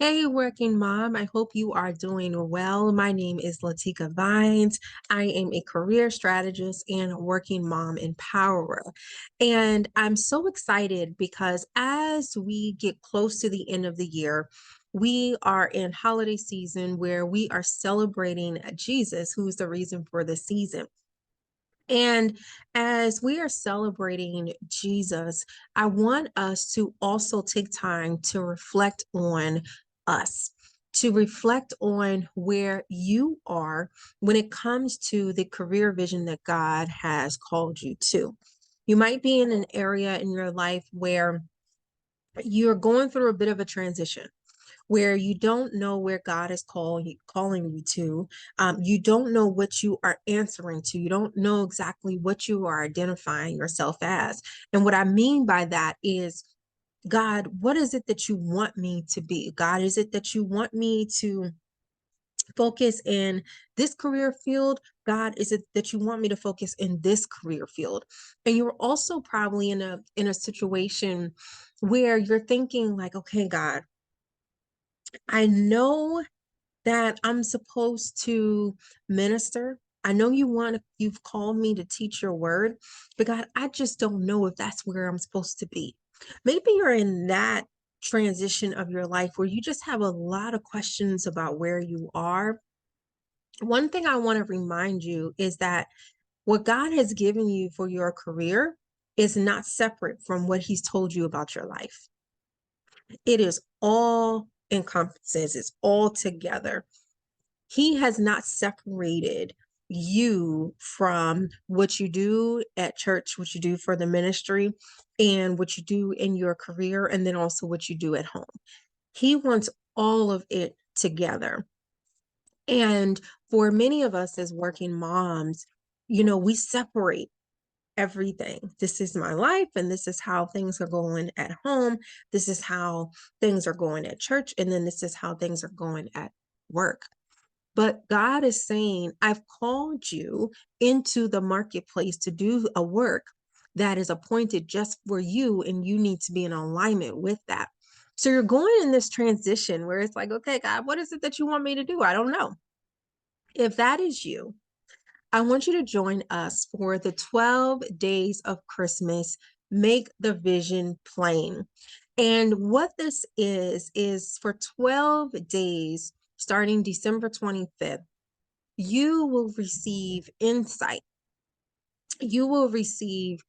Hey, working mom. I hope you are doing well. My name is Latika Vines. I am a career strategist and working mom empowerer. And I'm so excited because as we get close to the end of the year, we are in holiday season where we are celebrating Jesus, who's the reason for the season. And as we are celebrating Jesus, I want us to also take time to reflect on us, to reflect on where you are when it comes to the career vision that God has called you to. You might be in an area in your life where you're going through a bit of a transition where you don't know where God is calling you to. You don't know what you are answering to. You don't know exactly what you are identifying yourself as. And what I mean by that is, God, what is it that you want me to be? God, is it that you want me to focus in this career field? God, is it that you want me to focus in this career field? And you're also probably in a situation where you're thinking like, okay, God, I know that I'm supposed to minister. I know you've called me to teach your word, but God, I just don't know if that's where I'm supposed to be. Maybe you're in that transition of your life where you just have a lot of questions about where you are. One thing I want to remind you is that what God has given you for your career is not separate from what he's told you about your life. It is all encompasses, it's all together. He has not separated you from what you do at church, what you do for the ministry, and what you do in your career, and then also what you do at home. He wants all of it together. And for many of us as working moms, we separate everything. This is my life, and this is how things are going at home. This is how things are going at church, and then this is how things are going at work. But God is saying, I've called you into the marketplace to do a work that is appointed just for you, and you need to be in alignment with that. So you're going in this transition where it's like, okay, God, what is it that you want me to do? I don't know. If that is you, I want you to join us for the 12 days of Christmas. Make the vision plain. And what this is for 12 days, starting December 25th, you will receive insight. You will receive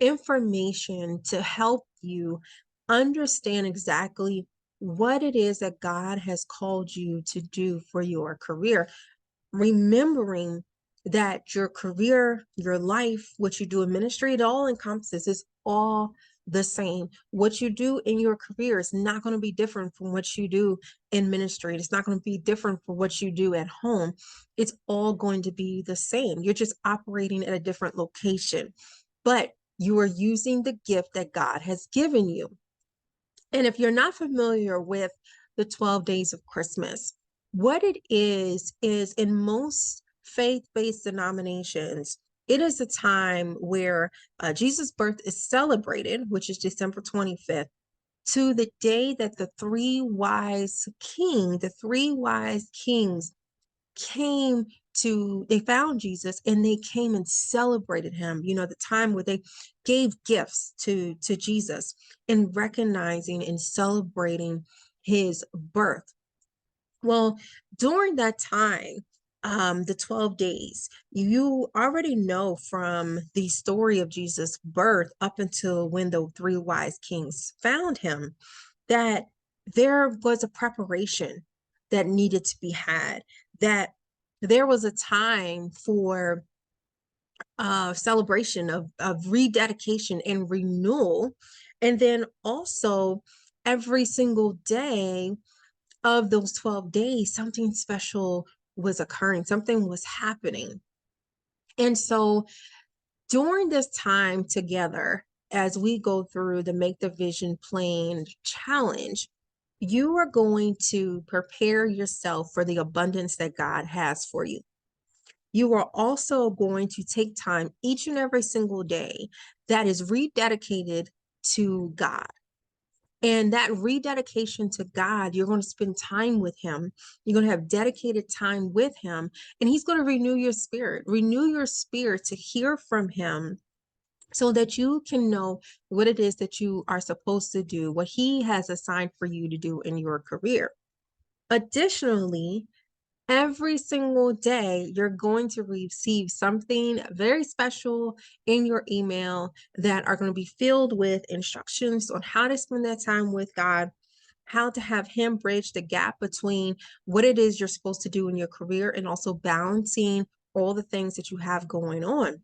information to help you understand exactly what it is that God has called you to do for your career, remembering that your career, your life, what you do in ministry, it all encompasses, it's all the same. What you do in your career is not going to be different from what you do in ministry. It's not going to be different from what you do at home. It's all going to be the same. You're just operating at a different location, but you are using the gift that God has given you. And if you're not familiar with the 12 days of Christmas, what it is in most faith-based denominations, it is a time where Jesus' birth is celebrated, which is December 25th, to the day that the three wise kings they found Jesus and they came and celebrated him, the time where they gave gifts to Jesus and recognizing and celebrating his birth. Well, during that time, the 12 days, you already know from the story of Jesus' birth up until when the three wise kings found him that there was a preparation that needed to be had, that there was a time for celebration of rededication and renewal. And then also every single day of those 12 days, something special was occurring, something was happening. And so during this time together, as we go through the Make the Vision Plain challenge, you are going to prepare yourself for the abundance that God has for you. You are also going to take time each and every single day that is rededicated to God. And that rededication to God, you're going to spend time with Him. You're going to have dedicated time with Him, and He's going to renew your spirit to hear from Him so that you can know what it is that you are supposed to do, what He has assigned for you to do in your career. Additionally, every single day, you're going to receive something very special in your email that are going to be filled with instructions on how to spend that time with God, how to have Him bridge the gap between what it is you're supposed to do in your career and also balancing all the things that you have going on.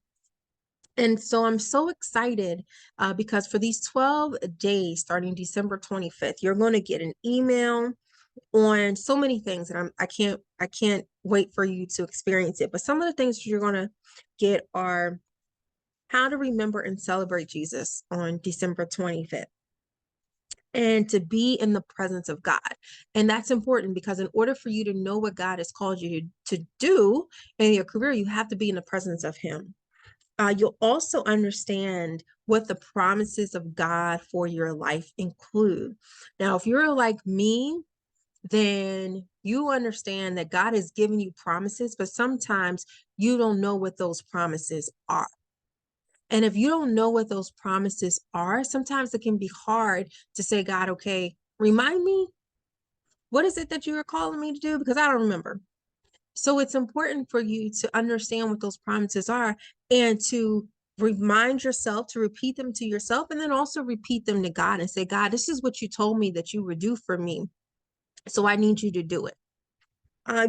And so I'm so excited because for these 12 days, starting December 25th, you're going to get an email on so many things, and I can't wait for you to experience it. But some of the things you're going to get are how to remember and celebrate Jesus on December 25th, and to be in the presence of God. And that's important because in order for you to know what God has called you to do in your career, you have to be in the presence of Him. You'll also understand what the promises of God for your life include. Now, if you're like me, then you understand that God has given you promises, but sometimes you don't know what those promises are. And if you don't know what those promises are, sometimes it can be hard to say, God, okay, remind me, what is it that you are calling me to do? Because I don't remember. So it's important for you to understand what those promises are and to remind yourself, to repeat them to yourself, and then also repeat them to God and say, God, this is what you told me that you would do for me. So I need you to do it.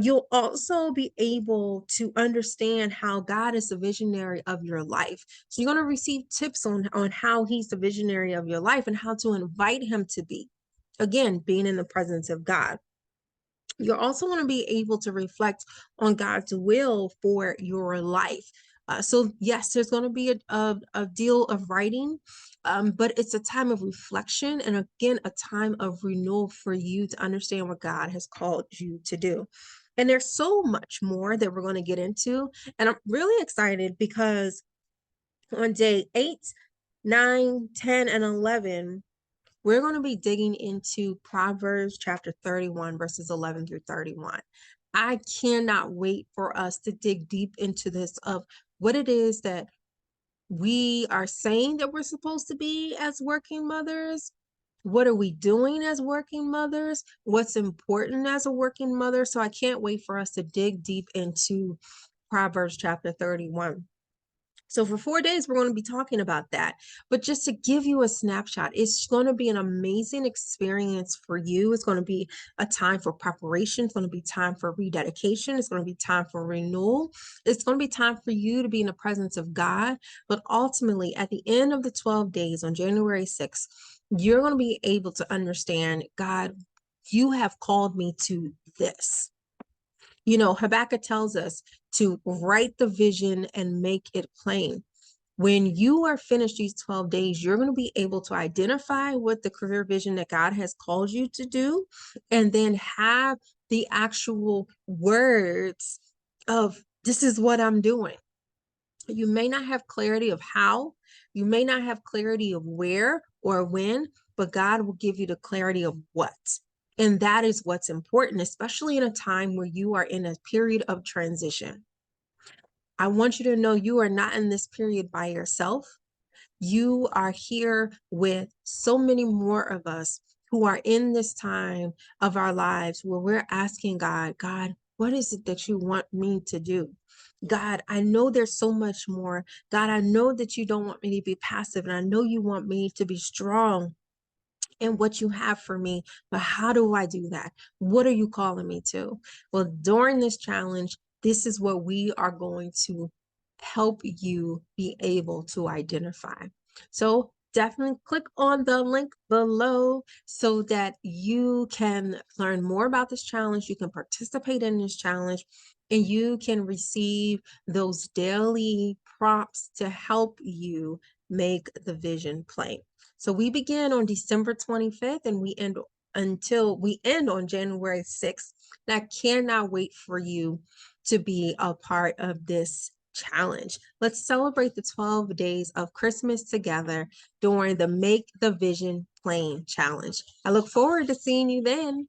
You'll also be able to understand how God is the visionary of your life. So you're going to receive tips on how He's the visionary of your life and how to invite Him to be. Again, being in the presence of God. You're also going to be able to reflect on God's will for your life. So yes, there's going to be a deal of writing, but it's a time of reflection and again, a time of renewal for you to understand what God has called you to do. And there's so much more that we're going to get into. And I'm really excited because on day 8, 9, 10, and 11, we're going to be digging into Proverbs chapter 31, verses 11 through 31. I cannot wait for us to dig deep into this of what it is that we are saying that we're supposed to be as working mothers. What are we doing as working mothers? What's important as a working mother? So I can't wait for us to dig deep into Proverbs chapter 31. So for 4 days, we're going to be talking about that. But just to give you a snapshot, it's going to be an amazing experience for you. It's going to be a time for preparation. It's going to be time for rededication. It's going to be time for renewal. It's going to be time for you to be in the presence of God. But ultimately, at the end of the 12 days on January 6th, you're going to be able to understand, God, you have called me to this. You know, Habakkuk tells us to write the vision and make it plain. When you are finished these 12 days, you're going to be able to identify what the career vision that God has called you to do, and then have the actual words of this is what I'm doing. You may not have clarity of how, you may not have clarity of where or when, but God will give you the clarity of what. And that is what's important, especially in a time where you are in a period of transition. I want you to know you are not in this period by yourself. You are here with so many more of us who are in this time of our lives where we're asking God, God, what is it that you want me to do? God, I know there's so much more. God, I know that you don't want me to be passive, and I know you want me to be strong in what you have for me, but how do I do that? What are you calling me to? Well, during this challenge, this is what we are going to help you be able to identify. So definitely click on the link below so that you can learn more about this challenge. You can participate in this challenge and you can receive those daily prompts to help you make the vision plain. So we begin on December 25th and we end on January 6th. And I cannot wait for you to be a part of this challenge. Let's celebrate the 12 days of Christmas together during the Make the Vision Plain challenge. I look forward to seeing you then.